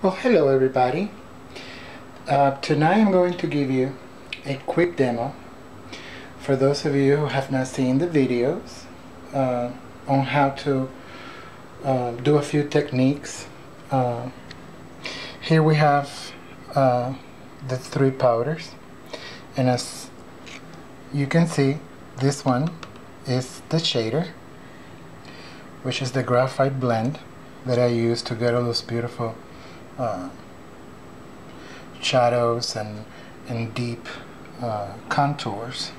Well, hello everybody. Tonight I'm going to give you a quick demo for those of you who have not seen the videos on how to do a few techniques. Here we have the three powders, and as you can see, this one is the shader, which is the graphite blend that I use to get all those beautiful shadows and deep contours,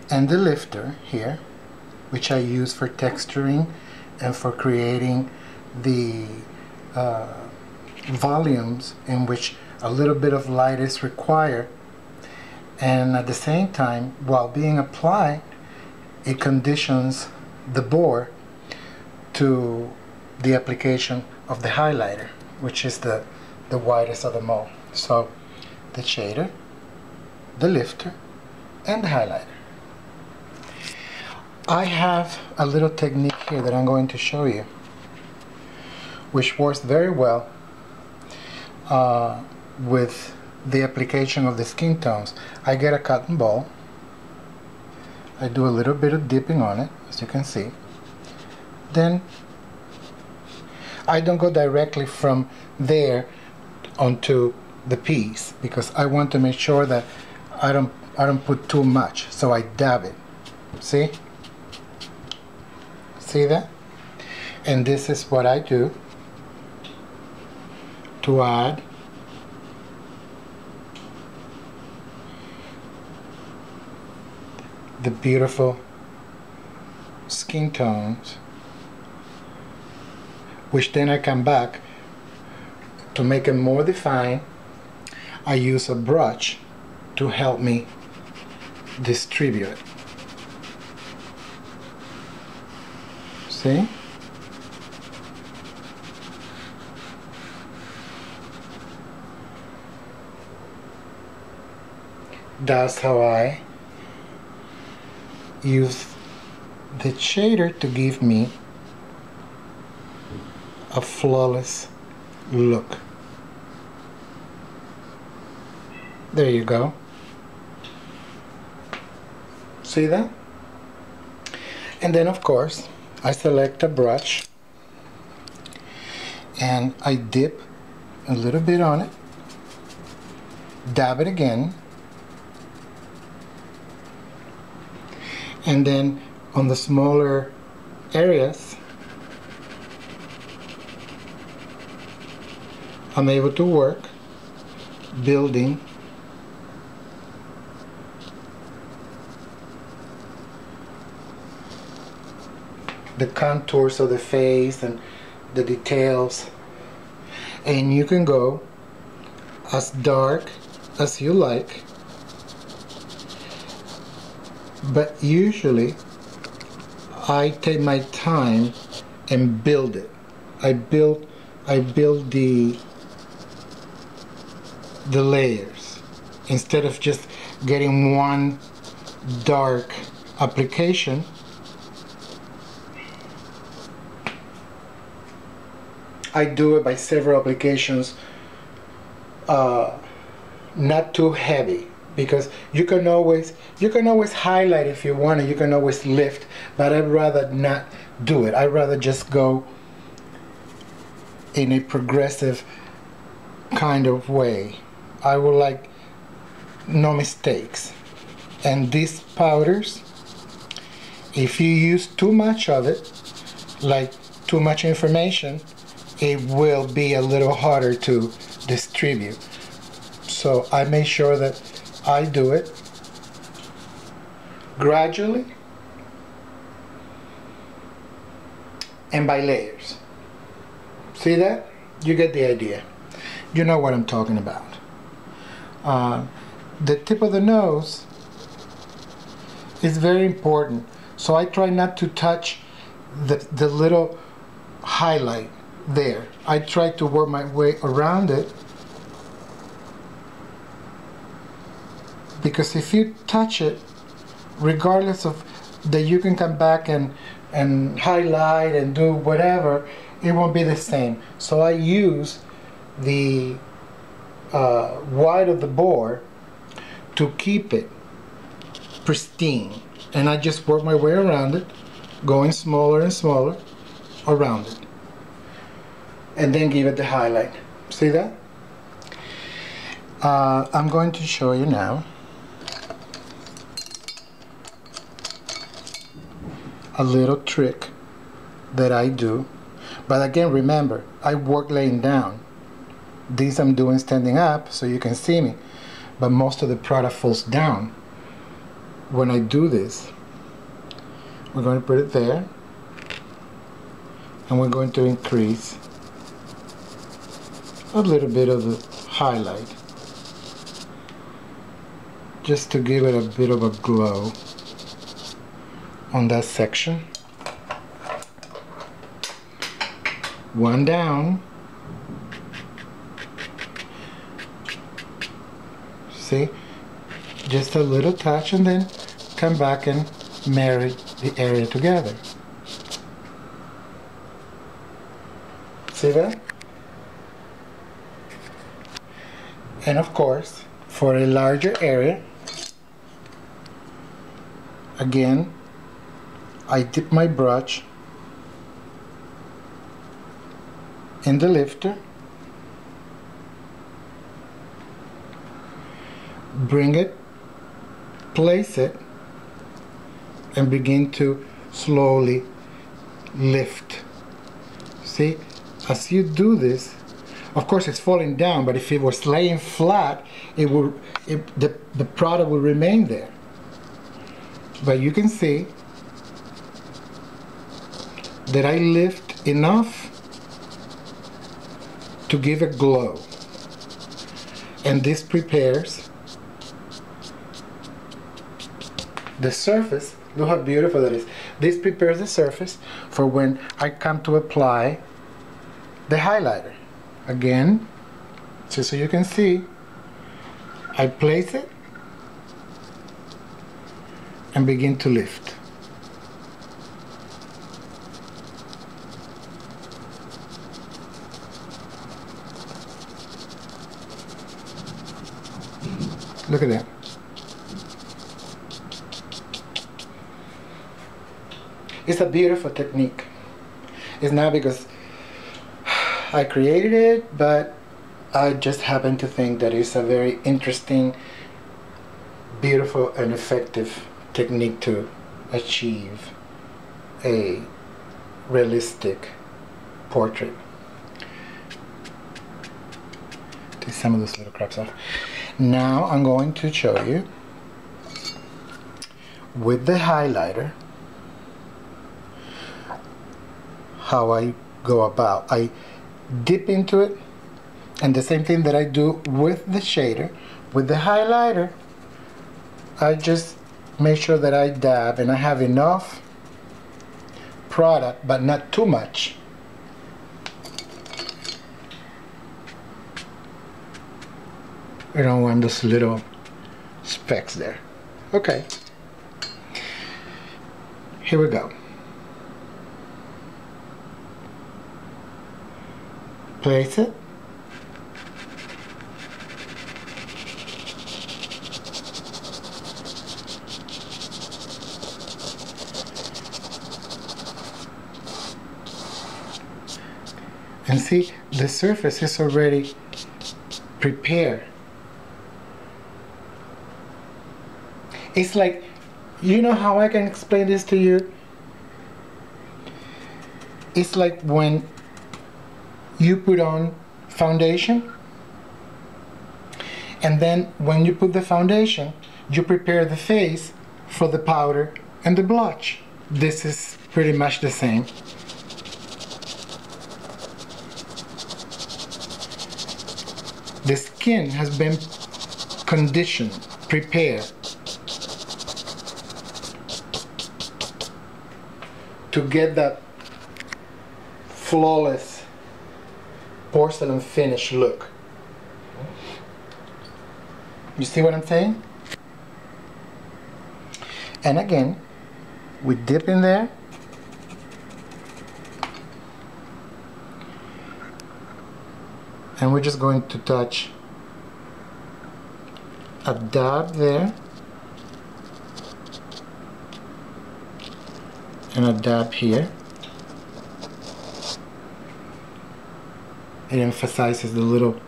and the lifter here, which I use for texturing and for creating the volumes in which a little bit of light is required, and at the same time, while being applied, it conditions the board to the application of the highlighter, which is the widest of them all. So the shader, the lifter, and the highlighter. I have a little technique here that I'm going to show you, which works very well with the application of the skin tones. I get a cotton ball, I do a little bit of dipping on it, as you can see. Then I don't go directly from there onto the piece, because I want to make sure that I don't put too much, so I dab it. See that? And this is what I do to add the beautiful skin tones, which then I come back to make it more defined. I use a brush to help me distribute it. See? That's how I use the shader to give me a flawless look. There you go. See that? And then of course I select a brush and I dip a little bit on it, dab it again, and then on the smaller areas I'm able to work building the contours of the face and the details. And you can go as dark as you like, but usually I take my time and build it. I build the layers instead of just getting one dark application. I do it by several applications, not too heavy, because you can always highlight if you want, and you can always lift, but I'd rather not do it. I'd rather just go in a progressive kind of way. I would like no mistakes. And these powders, if you use too much of it, like too much information, it will be a little harder to distribute. So I make sure that I do it gradually and by layers. See that? You get the idea. You know what I'm talking about. The tip of the nose is very important, so I try not to touch the little highlight there. I try to work my way around it, because if you touch it, regardless of that, you can come back and highlight and do whatever, it won't be the same. So I use the wide of the board to keep it pristine, and I just work my way around it, going smaller and smaller around it, and then give it the highlight. See that? I'm going to show you now a little trick that I do, but again, remember, I work laying down. These I'm doing standing up so you can see me, but most of the product falls down when I do this. We're going to put it there, and we're going to increase a little bit of the highlight just to give it a bit of a glow on that section. One down. See? Just a little touch, and then come back and marry the area together. See that? And of course, for a larger area, again, I dip my brush in the lifter, bring it, place it, and begin to slowly lift. See, as you do this, of course it's falling down, but if it was laying flat, the product will remain there. But you can see that I lift enough to give a glow, and this prepares the surface. Look how beautiful that is. This prepares the surface for when I come to apply the highlighter. Again, just so you can see, I place it and begin to lift. Look at that. It's a beautiful technique. It's not because I created it, but I just happen to think that it's a very interesting, beautiful, and effective technique to achieve a realistic portrait. Take some of those little cracks off. Now I'm going to show you with the highlighter how I go about. I dip into it, and the same thing that I do with the shader. With the highlighter, I just make sure that I dab and I have enough product, but not too much. I don't want those little specks there. Okay, here we go. Place it. And see, the surface is already prepared. It's like, you know how I can explain this to you? It's like when you put on foundation, and then when you put the foundation, you prepare the face for the powder and the blush. This is pretty much the same. The skin has been conditioned, prepared to get that flawless porcelain finish look. You see what I'm saying? And again, we dip in there, and we're just going to touch a dab there and a dab here. It emphasizes the little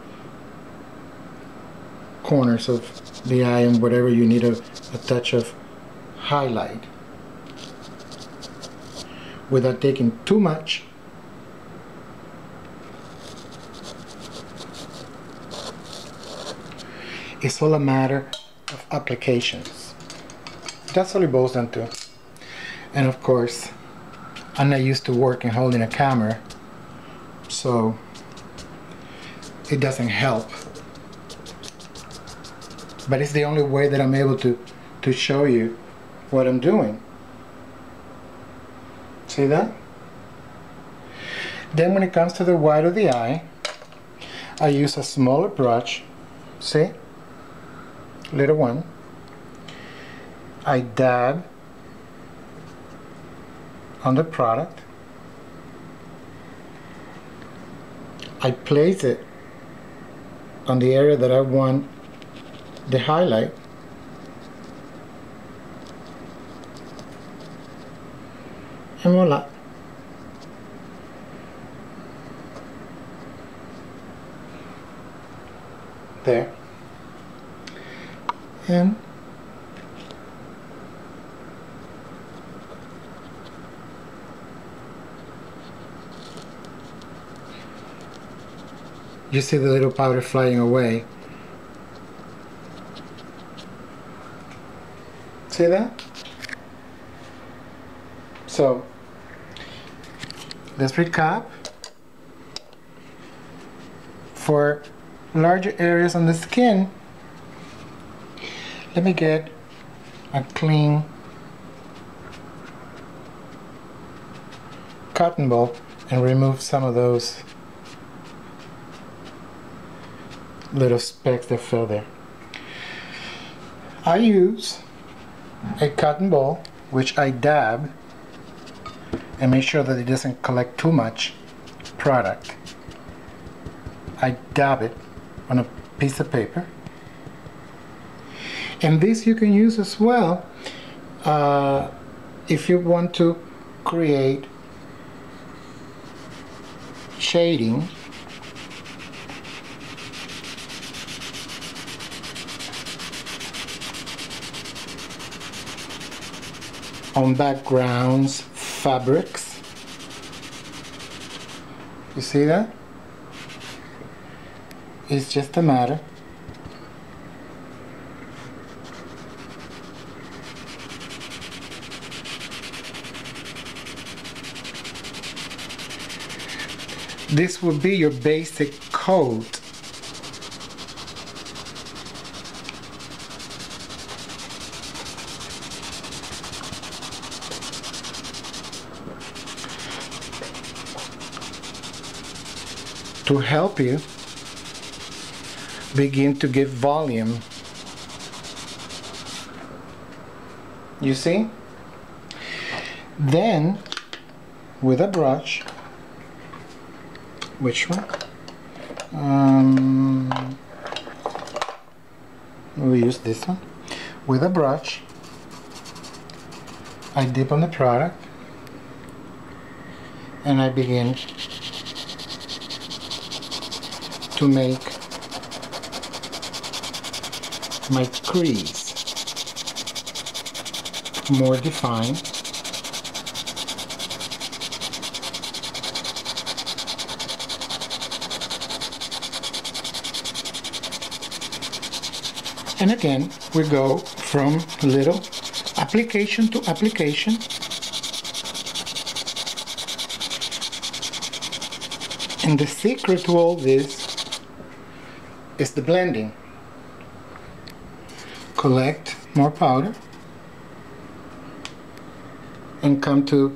corners of the eye, and whatever you need a touch of highlight without taking too much. It's all a matter of applications. That's all it boils down to. And of course, I'm not used to working holding a camera, so it doesn't help. But it's the only way that I'm able to show you what I'm doing. See that? Then when it comes to the white of the eye, I use a smaller brush. See? Little one. I dab on the product. I place it on the area that I want the highlight. And voila. There. And you see the little powder flying away. See that? So let's recap. For larger areas on the skin, let me get a clean cotton ball and remove some of those little specks that fell there. I use a cotton ball, which I dab and make sure that it doesn't collect too much product. I dab it on a piece of paper. And this you can use as well if you want to create shading on backgrounds, fabrics. You see that? It's just a matter this would be your basic coat. To help you begin to give volume. You see? Then with a brush, which one? We'll use this one. With a brush, I dip on the product and I begin to make my crease more defined. And again, we go from little application to application. And the secret to all this is the blending. Collect more powder and come to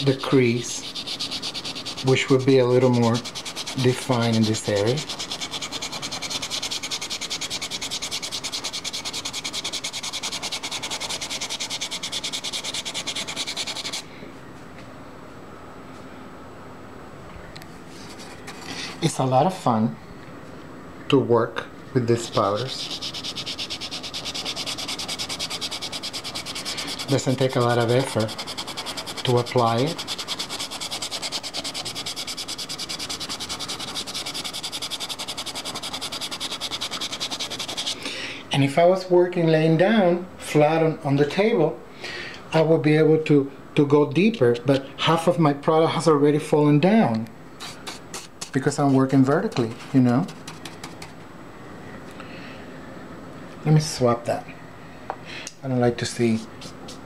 the crease, which will be a little more defined in this area. It's a lot of fun to work with these powders. Doesn't take a lot of effort to apply it. And if I was working laying down flat on the table, I would be able to go deeper, but half of my product has already fallen down because I'm working vertically, you know. Let me swap that. I don't like to see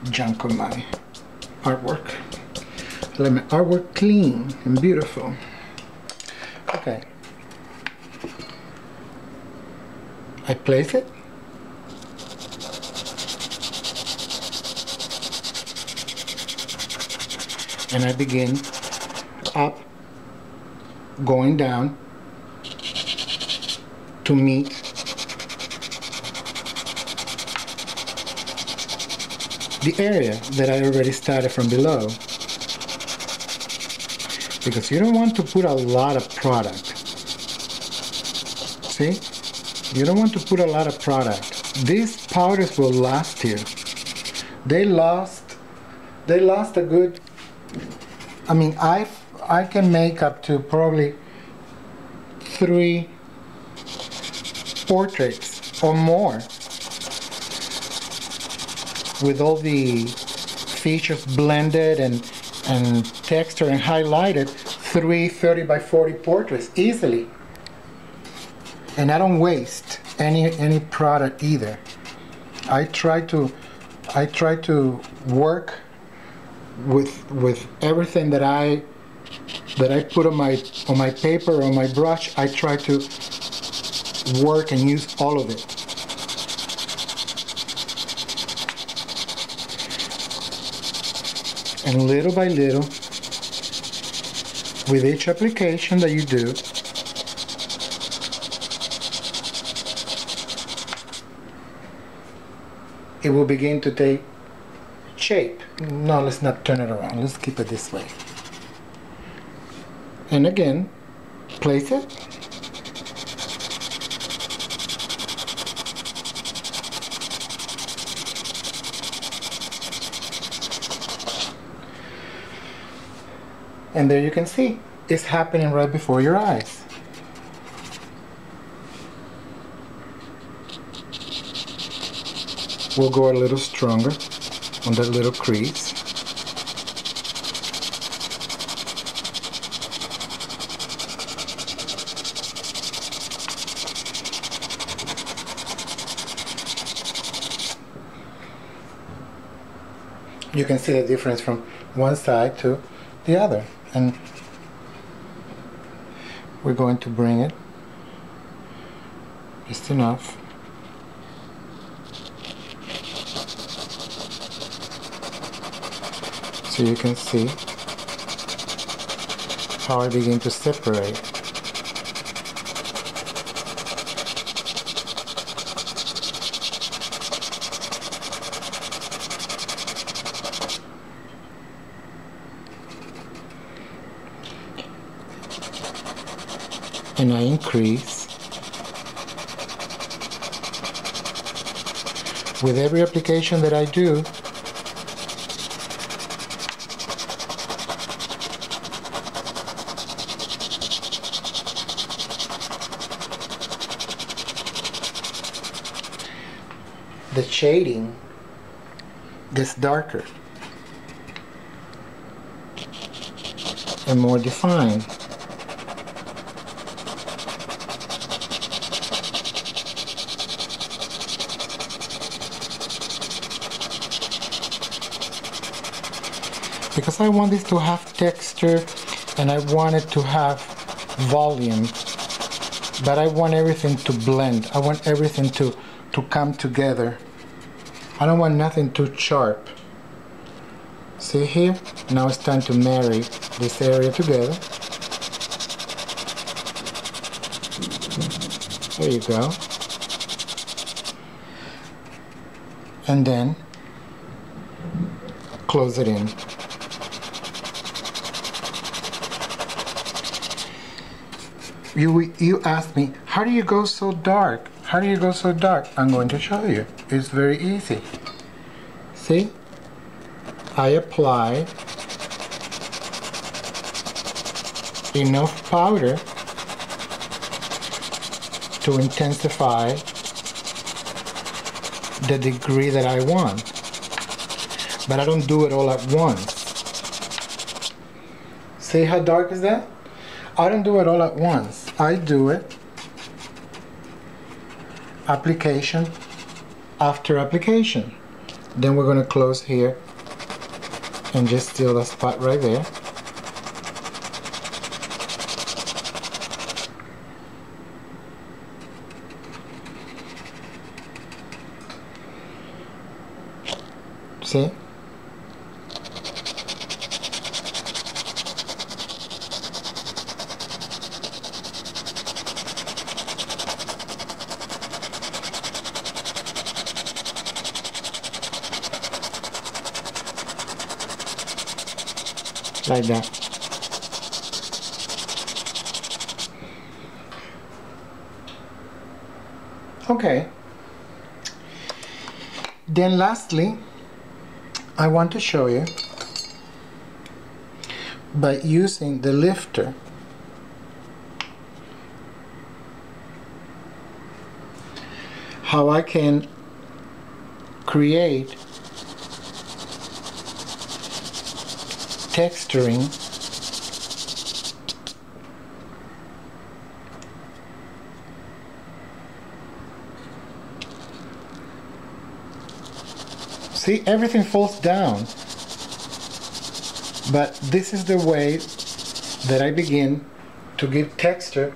junk on my artwork. Let my artwork clean and beautiful. Okay. I place it. And I begin up, going down to meet the area that I already started from below. Because you don't want to put a lot of product. See? You don't want to put a lot of product. These powders will last you. They last a good, I mean, I can make up to probably 3 portraits or more with all the features blended and textured and highlighted. 3 30 by 40 portraits easily, and I don't waste any product either. I try to work with everything that I put on my paper or on my brush. I try to work and use all of it. And little by little, with each application that you do, it will begin to take shape. No, let's not turn it around. Let's keep it this way. And again, place it. And there you can see, it's happening right before your eyes. We'll go a little stronger on that little crease. You can see the difference from one side to the other. And we're going to bring it just enough. So you can see how I begin to separate. And I increase with every application that I do. The shading gets darker and more defined. Because I want this to have texture and I want it to have volume, but I want everything to blend. I want everything to come together. I don't want nothing too sharp. See here? Now it's time to marry this area together. There you go. And then close it in. You asked me, how do you go so dark? How do you go so dark? I'm going to show you. It's very easy. See? I applied enough powder to intensify the degree that I want. But I don't do it all at once. See how dark is that? I don't do it all at once. I do it application after application. Then we're going to close here and just seal the spot right there. See? Like that. Okay. Then lastly, I want to show you by using the lifter how I can create texturing see, everything falls down, but this is the way that I begin to give texture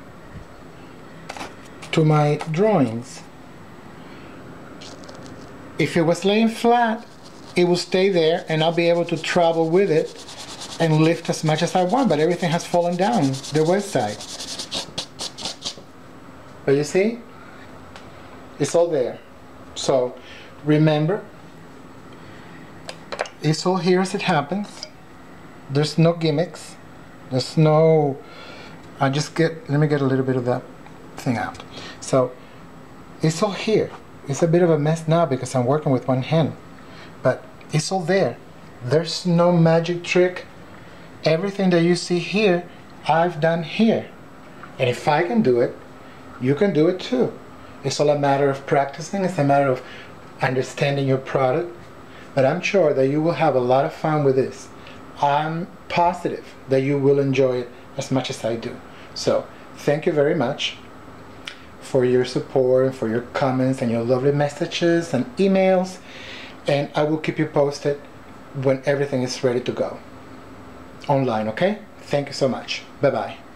to my drawings. If it was laying flat, it will stay there and I'll be able to travel with it and lift as much as I want, but everything has fallen down the west side. But you see, it's all there. So remember, it's all here as it happens. There's no gimmicks. There's no, let me get a little bit of that thing out. So it's all here. It's a bit of a mess now because I'm working with one hand, but it's all there. There's no magic trick. Everything that you see here, I've done here. And if I can do it, you can do it too. It's all a matter of practicing. It's a matter of understanding your product. But I'm sure that you will have a lot of fun with this. I'm positive that you will enjoy it as much as I do. So thank you very much for your support and for your comments and your lovely messages and emails. And I will keep you posted when everything is ready to go online, okay? Thank you so much. Bye-bye.